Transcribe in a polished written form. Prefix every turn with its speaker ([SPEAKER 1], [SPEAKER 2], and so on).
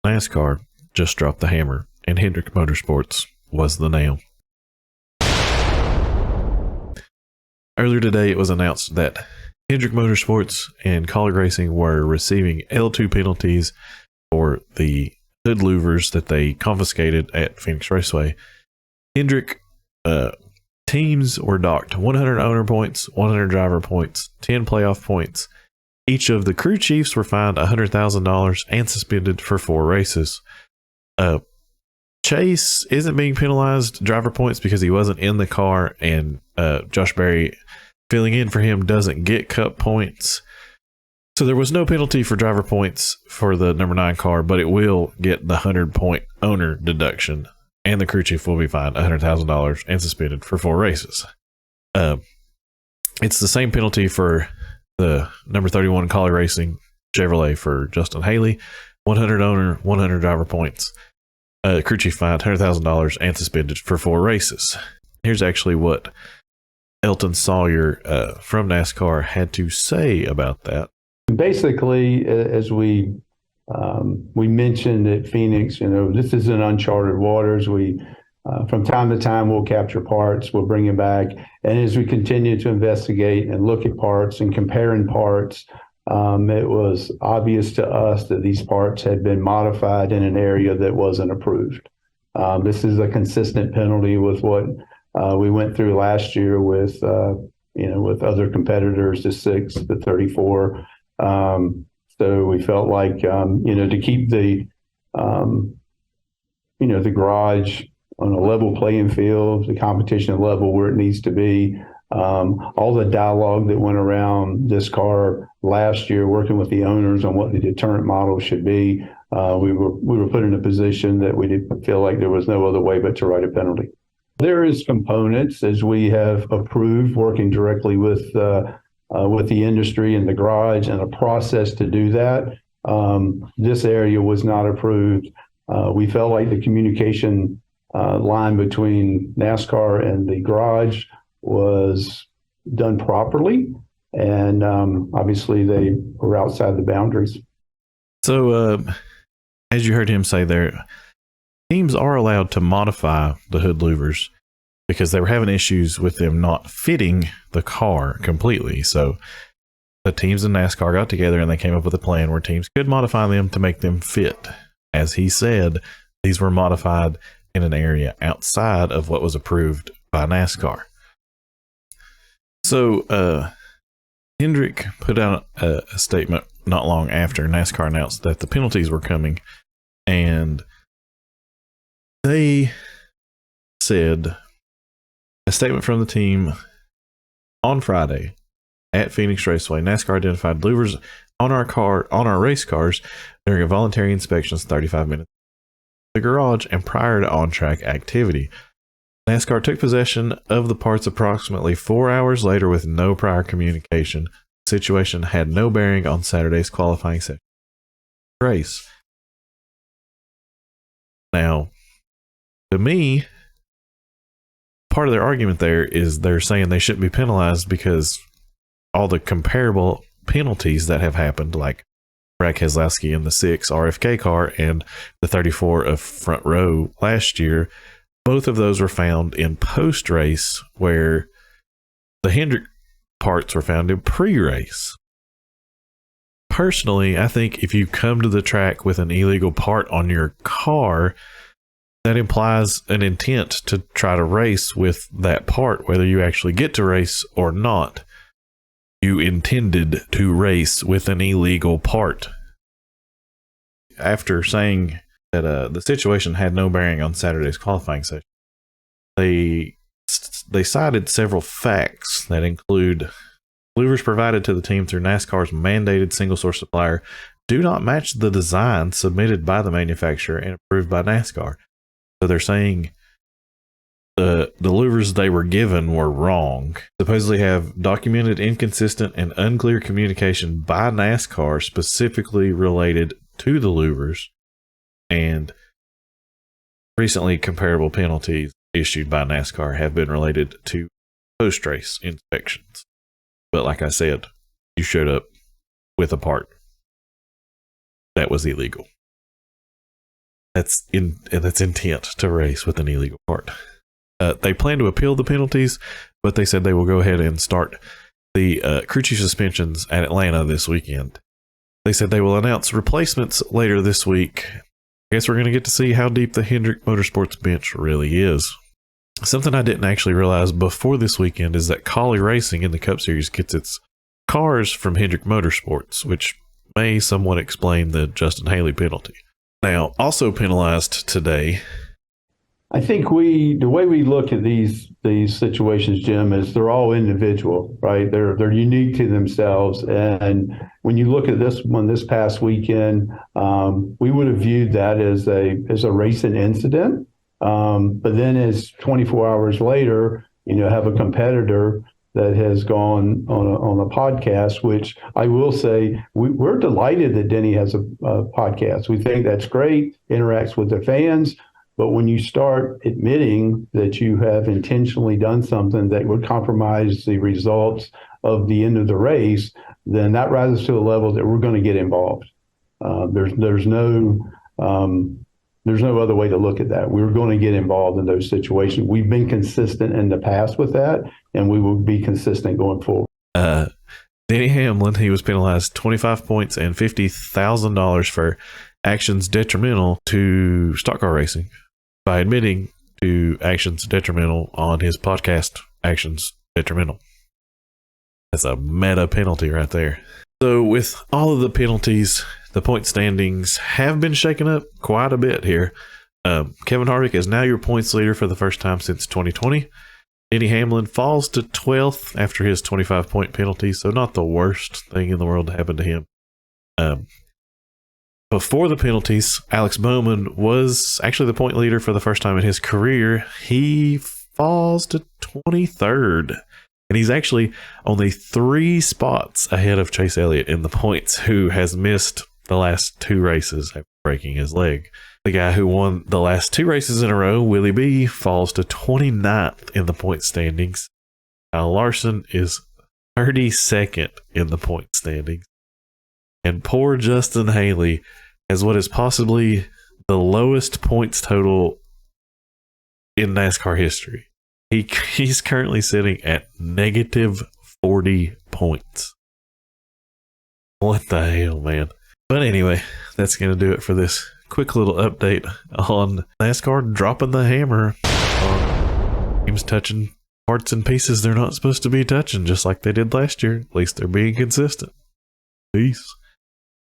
[SPEAKER 1] NASCAR just dropped the hammer, and Hendrick Motorsports was the nail. Earlier today, it was announced that Hendrick Motorsports and Kaulig Racing were receiving L2 penalties for the hood louvers that they confiscated at Phoenix Raceway. Hendrick teams were docked 100 owner points, 100 driver points, 10 playoff points. Each of the crew chiefs were fined $100,000 and suspended for 4 races. Chase isn't being penalized driver points because he wasn't in the car, and Josh Berry filling in for him doesn't get cup points. So there was no penalty for driver points for the number 9 car, but it will get the 100-point owner deduction, and the crew chief will be fined $100,000 and suspended for 4 races. It's the same penalty for the number 31 Kaulig Racing Chevrolet for Justin Haley. 100 owner, 100 driver points. Crew chief fined $100,000 and suspended for 4 races. Here's actually what Elton Sawyer from NASCAR had to say about that.
[SPEAKER 2] Basically, as we mentioned at Phoenix, this is in uncharted waters. We from time to time we'll capture parts, we'll bring them back, and as we continue to investigate and look at parts and comparing parts, it was obvious to us that these parts had been modified in an area that wasn't approved. This is a consistent penalty with what we went through last year with other competitors, the 6, the 34. So we felt like to keep the the garage on a level playing field, the competition level where it needs to be. All the dialogue that went around this car last year, working with the owners on what the deterrent model should be, we were put in a position that we didn't feel like there was no other way but to write a penalty. There is components, as we have approved, working directly with the industry and the garage, and a process to do that. This area was not approved. We felt like the communication line between NASCAR and the garage was done properly, and obviously they were outside the boundaries.
[SPEAKER 1] So as you heard him say there, teams are allowed to modify the hood louvers because they were having issues with them not fitting the car completely. So the teams in NASCAR got together and they came up with a plan where teams could modify them to make them fit. As he said, these were modified in an area outside of what was approved by NASCAR. So Hendrick put out a statement not long after NASCAR announced that the penalties were coming, and they said, a statement from the team on Friday at Phoenix Raceway: NASCAR identified louvers on our race cars during a voluntary inspection 35 minutes in the garage and prior to on-track activity. NASCAR took possession of the parts approximately 4 hours later with no prior communication. The situation had no bearing on Saturday's qualifying session race. Now, to me, part of their argument there is they're saying they shouldn't be penalized because all the comparable penalties that have happened, like Brad Keselowski in the 6 RFK car and the 34 of Front Row last year, both of those were found in post-race, where the Hendrick parts were found in pre-race. Personally, I think if you come to the track with an illegal part on your car, that implies an intent to try to race with that part, whether you actually get to race or not. You intended to race with an illegal part. After saying that the situation had no bearing on Saturday's qualifying session, they cited several facts that include louvers provided to the team through NASCAR's mandated single source supplier do not match the design submitted by the manufacturer and approved by NASCAR. So they're saying the louvers they were given were wrong. Supposedly have documented inconsistent and unclear communication by NASCAR specifically related to the louvers, and recently comparable penalties issued by NASCAR have been related to post-race inspections. But like I said, you showed up with a part that was illegal. that's intent to race with an illegal part. They plan to appeal the penalties, but they said they will go ahead and start the crew chief suspensions at Atlanta this weekend. They said they will announce replacements later this week. I guess we're going to get to see how deep the Hendrick Motorsports bench really is. Something I didn't actually realize before this weekend is that Kaulig Racing in the Cup Series gets its cars from Hendrick Motorsports, which may somewhat explain the Justin Haley penalty. Now, also penalized today.
[SPEAKER 2] I think the way we look at these situations, Jim, is they're all individual, right? They're unique to themselves. And when you look at this one this past weekend, we would have viewed that as a racing incident. But then as 24 hours later, have a competitor that has gone on a podcast, which I will say we're delighted that Denny has a podcast. We think that's great, interacts with the fans. But when you start admitting that you have intentionally done something that would compromise the results of the end of the race, then that rises to a level that we're going to get involved. There's no other way to look at that. We're going to get involved in those situations. We've been consistent in the past with that, and we will be consistent going forward.
[SPEAKER 1] Denny Hamlin, he was penalized 25 points and $50,000 for actions detrimental to stock car racing by admitting to actions detrimental on his podcast, Actions Detrimental. That's a meta penalty right there. So with all of the penalties, the point standings have been shaken up quite a bit here. Kevin Harvick is now your points leader for the first time since 2020. Denny Hamlin falls to 12th after his 25-point penalty, so not the worst thing in the world to happen to him. Before the penalties, Alex Bowman was actually the point leader for the first time in his career. He falls to 23rd, and he's actually only 3 spots ahead of Chase Elliott in the points, who has missed the last 2 races after breaking his leg. The guy who won the last 2 races in a row, Willie B, falls to 29th in the point standings. Kyle Larson is 32nd in the point standings. And poor Justin Haley has what is possibly the lowest points total in NASCAR history. He's currently sitting at negative 40 points. What the hell, man? But anyway, that's going to do it for this quick little update on NASCAR dropping the hammer on teams touching parts and pieces they're not supposed to be touching, just like they did last year. At least they're being consistent. Peace.